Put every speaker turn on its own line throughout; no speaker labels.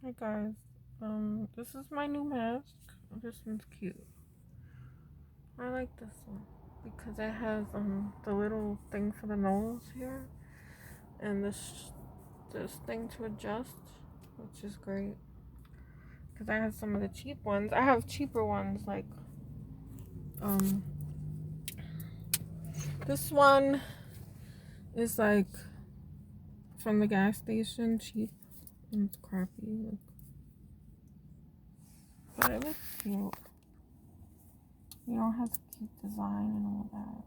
Hi guys, this is my new mask. This one's cute. I like this one because it has the little thing for the nose here and this thing to adjust, which is great. Because I have some of the cheap ones. I have cheaper ones like um this one is like from the gas station, cheap, and it's crappy. Like, but it looks cute. You know, it has a cute design and all that.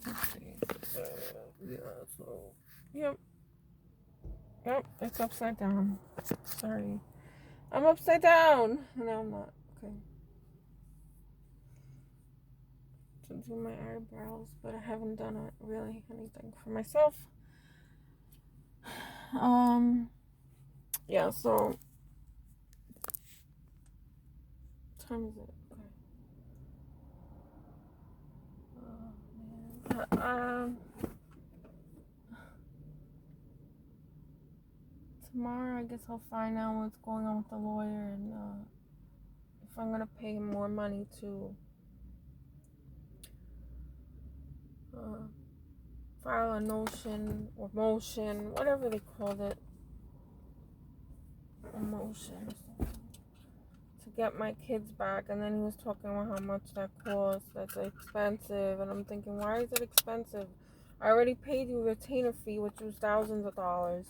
Let's see. Yeah, so, yep, yep, it's upside down. Sorry. I'm upside down! No, I'm not. Okay. To do my eyebrows, but I haven't done it really anything for myself. Yeah, so, what time is it? Okay. Oh, man. Tomorrow, I guess I'll find out what's going on with the lawyer and if I'm gonna pay more money to uh, file a notion or motion, whatever they called it, a motion to get my kids back. And then he was talking about how much that costs. That's expensive, and I'm thinking, why is it expensive? I already paid you a retainer fee, which was thousands of dollars.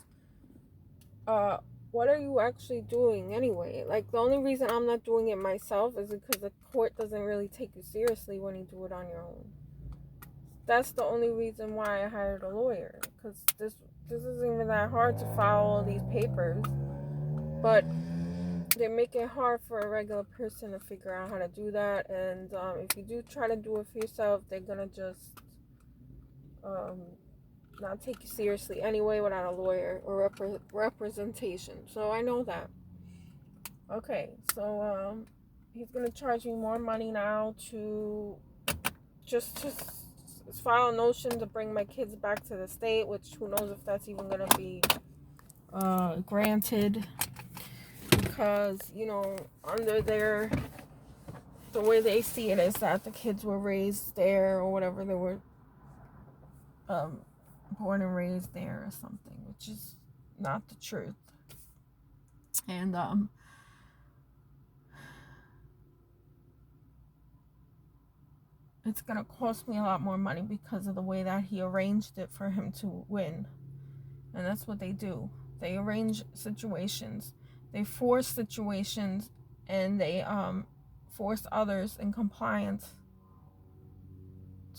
What are you actually doing anyway? Like, the only reason I'm not doing it myself is because the court doesn't really take you seriously when you do it on your own. That's the only reason why I hired a lawyer, because this isn't even that hard to file all these papers, but they make it hard for a regular person to figure out how to do that. And if you do try to do it for yourself, they're gonna just um, not take you seriously anyway without a lawyer or representation. So I know that. Okay, so he's gonna charge me more money now to just file a notion to bring my kids back to the state, which who knows if that's even gonna be granted, because under the way they see it is that the kids were raised there or whatever, they were um born and raised there or something, which is not the truth. And it's gonna cost me a lot more money because of the way that he arranged it for him to win. And that's what they do. They arrange situations, they force situations, and they force others in compliance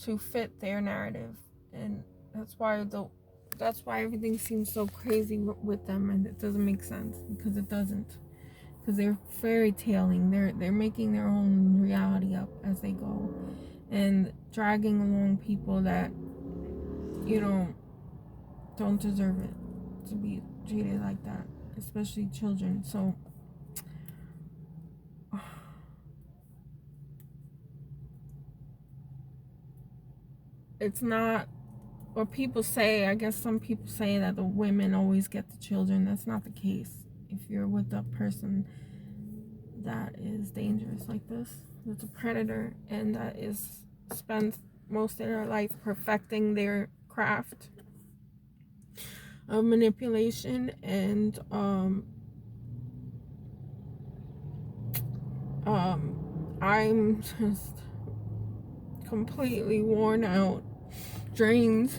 to fit their narrative. And that's why everything seems so crazy with them, and it doesn't make sense, because it doesn't. Because they're fairy tailing, they're making their own reality up as they go, and dragging along people that you know don't deserve it to be treated like that, especially children. So it's not what people say. I guess some people say that the women always get the children. That's not the case. If you're with a person that is dangerous like this, that's a predator, and that is spends most of their life perfecting their craft of manipulation, and I'm just completely worn out, drained,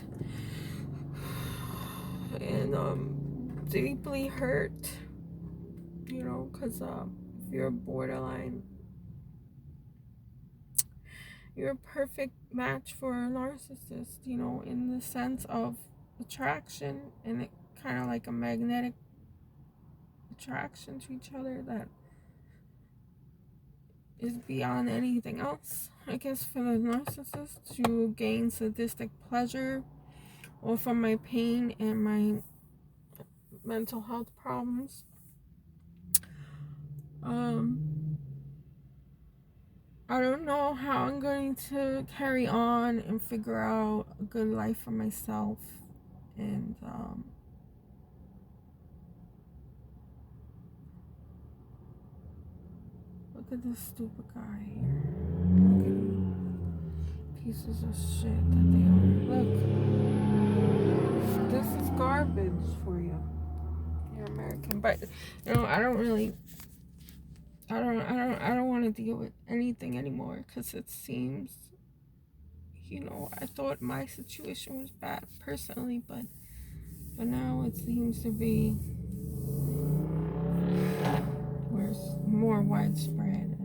and deeply hurt, because if you're borderline, you're a perfect match for a narcissist, in the sense of attraction, and it kind of like a magnetic attraction to each other that is beyond anything else. I guess for the narcissist to gain sadistic pleasure, or from my pain and my mental health problems. I don't know how I'm going to carry on and figure out a good life for myself And look at this stupid guy here. Look at these pieces of shit that they are. Look, this is garbage for you. You're American, but you know I don't want to deal with anything anymore because it seems, you know, I thought my situation was bad personally, but now it seems to be worse, more widespread.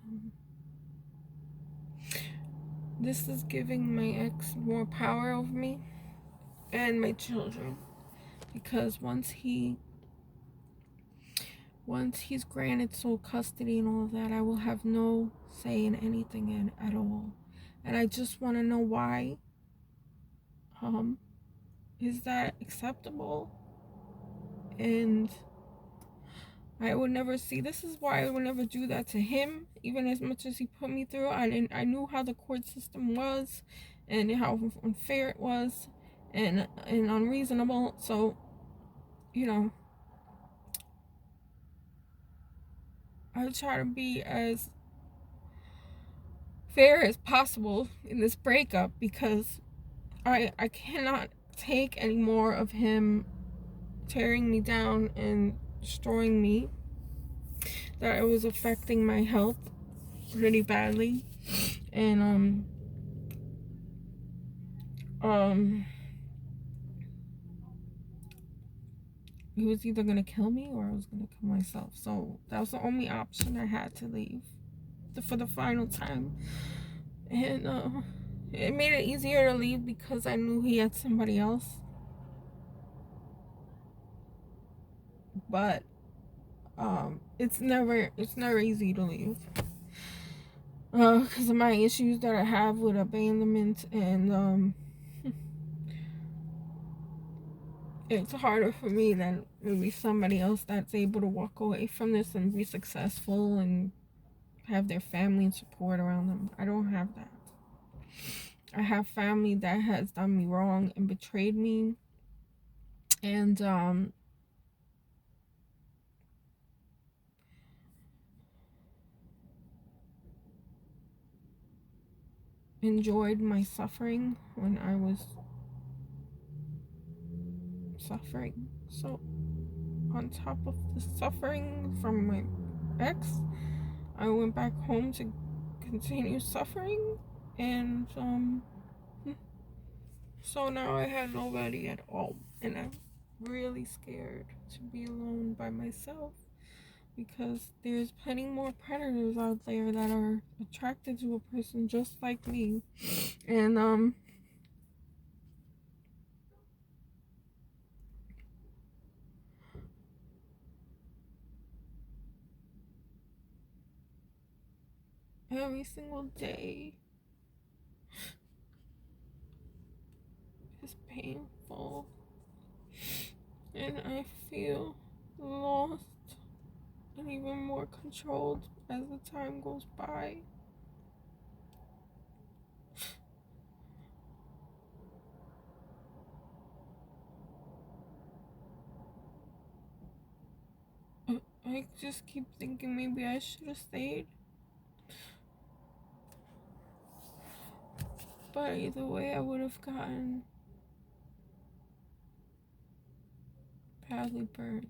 And this is giving my ex more power over me and my children, because once he's granted sole custody and all of that, I will have no say in anything at all. And I just want to know why. Is that acceptable? And I would never see. This is why I would never do that to him, even as much as he put me through. I knew how the court system was, and how unfair it was, and unreasonable. So, you know, I try to be as fair as possible in this breakup, because I cannot take any more of him tearing me down and destroying me. That it was affecting my health pretty badly. And he was either gonna kill me or I was gonna kill myself. So that was the only option I had to leave for the final time. And it made it easier to leave because I knew he had somebody else. But it's never easy to leave. Because of my issues that I have with abandonment, and it's harder for me than maybe somebody else that's able to walk away from this and be successful and have their family and support around them. I don't have that. I have family that has done me wrong and betrayed me, and enjoyed my suffering when I was suffering. So on top of the suffering from my ex, I went back home to continue suffering, and so now I had nobody at all, and I'm really scared to be alone by myself, because there's plenty more predators out there that are attracted to a person just like me. And every single day is painful, and I feel lost and even more controlled as the time goes by. I just keep thinking maybe I should have stayed. But either way, I would have gotten badly burned.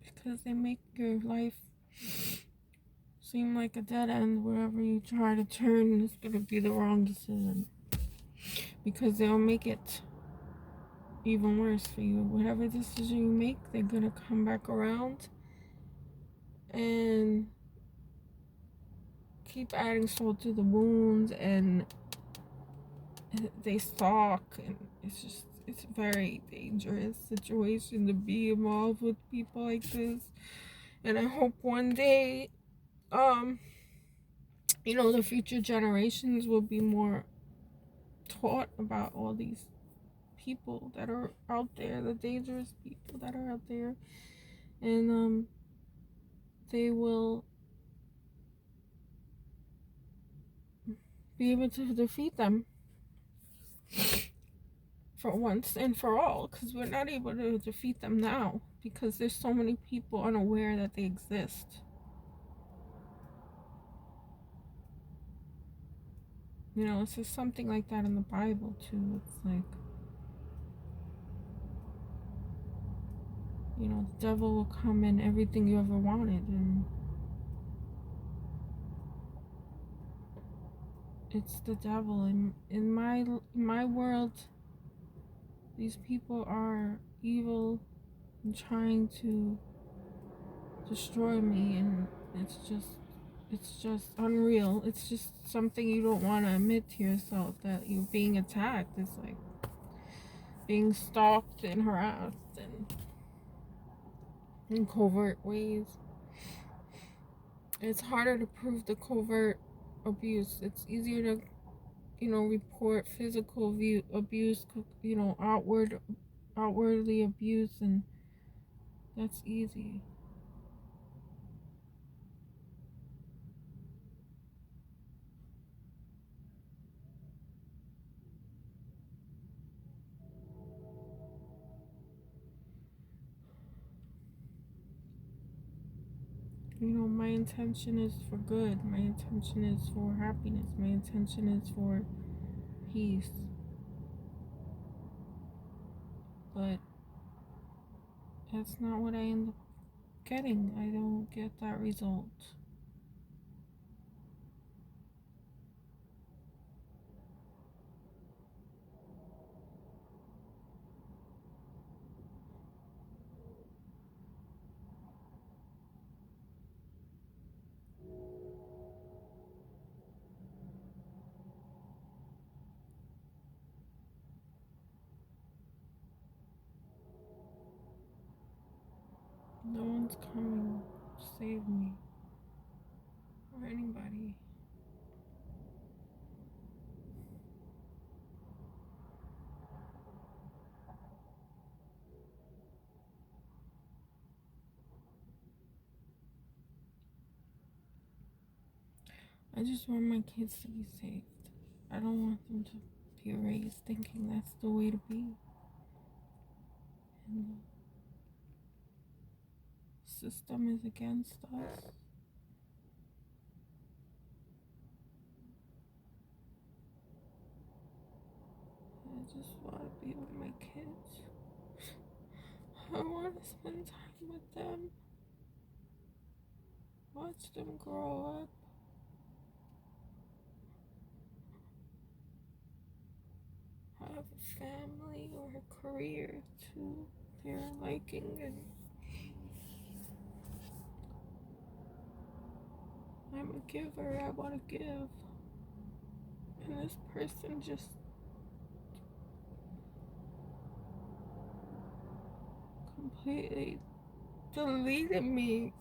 Because they make your life seem like a dead end. Wherever you try to turn, it's going to be the wrong decision. Because they'll make it even worse for you. Whatever decision you make, they're going to come back around and keep adding salt to the wounds, and they stalk, and it's a very dangerous situation to be involved with people like this. And I hope one day, you know, the future generations will be more taught about all these people that are out there, the dangerous people that are out there. And they will be able to defeat them for once and for all, because we're not able to defeat them now because there's so many people unaware that they exist. You know, it's just something like that in the Bible too. It's like, you know, the devil will come in everything you ever wanted, and it's the devil. In my world, these people are evil and trying to destroy me, and it's just unreal. It's just something you don't want to admit to yourself, that you're being attacked. It's like being stalked and harassed and in covert ways. It's harder to prove the covert abuse. It's easier to, you know, report physical abuse, you know, outwardly abuse, and that's easy. You know, my intention is for good. My intention is for happiness. My intention is for peace. But that's not what I end up getting. I don't get that result. No one's coming to save me or anybody. I just want my kids to be saved. I don't want them to be raised thinking that's the way to be. And the system is against us. I just want to be with my kids. I want to spend time with them. Watch them grow up. Have a family or a career to their liking, and I'm a giver. I want to give, and this person just completely deleted me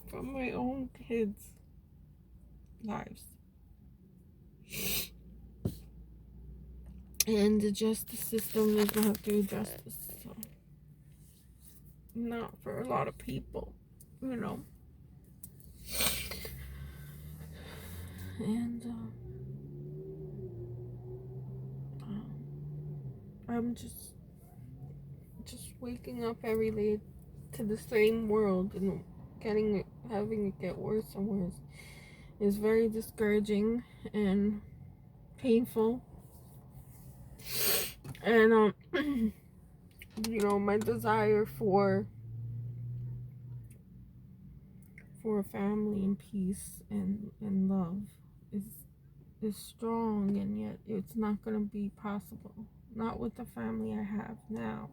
from my own kids' lives. And the justice system does not do justice, so not for a lot of people, you know. And I'm just waking up every day to the same world, and having it get worse and worse is very discouraging and painful. And you know, my desire for family and peace and love is strong, and yet it's not going to be possible. Not with the family I have now.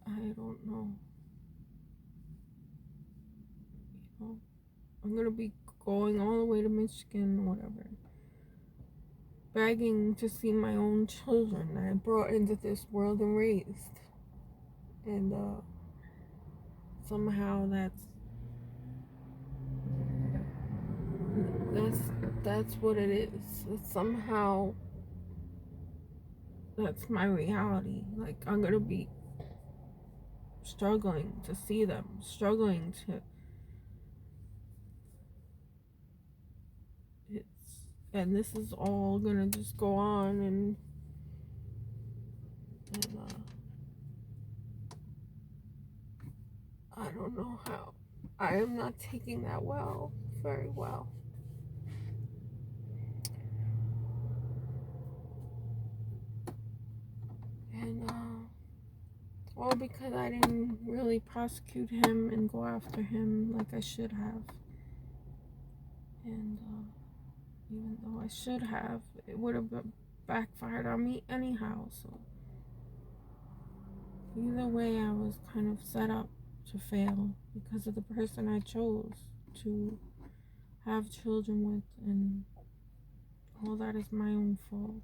I don't know. You know, I'm going to be going all the way to Michigan or whatever, begging to see my own children that I brought into this world and raised. And somehow that's what it is. Somehow that's my reality. Like, I'm gonna be struggling to see them, struggling to, and this is all gonna just go on, and I don't know how. I am not taking that very well. And, all because I didn't really prosecute him and go after him like I should have. And, even though I should have, it would have backfired on me anyhow. So, either way, I was kind of set up to fail because of the person I chose to have children with, and all that is my own fault.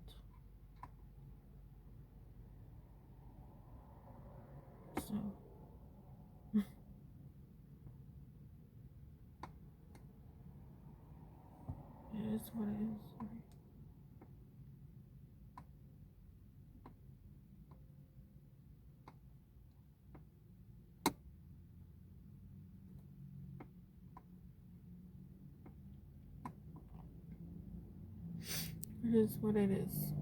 So, it is what it is. It is what it is.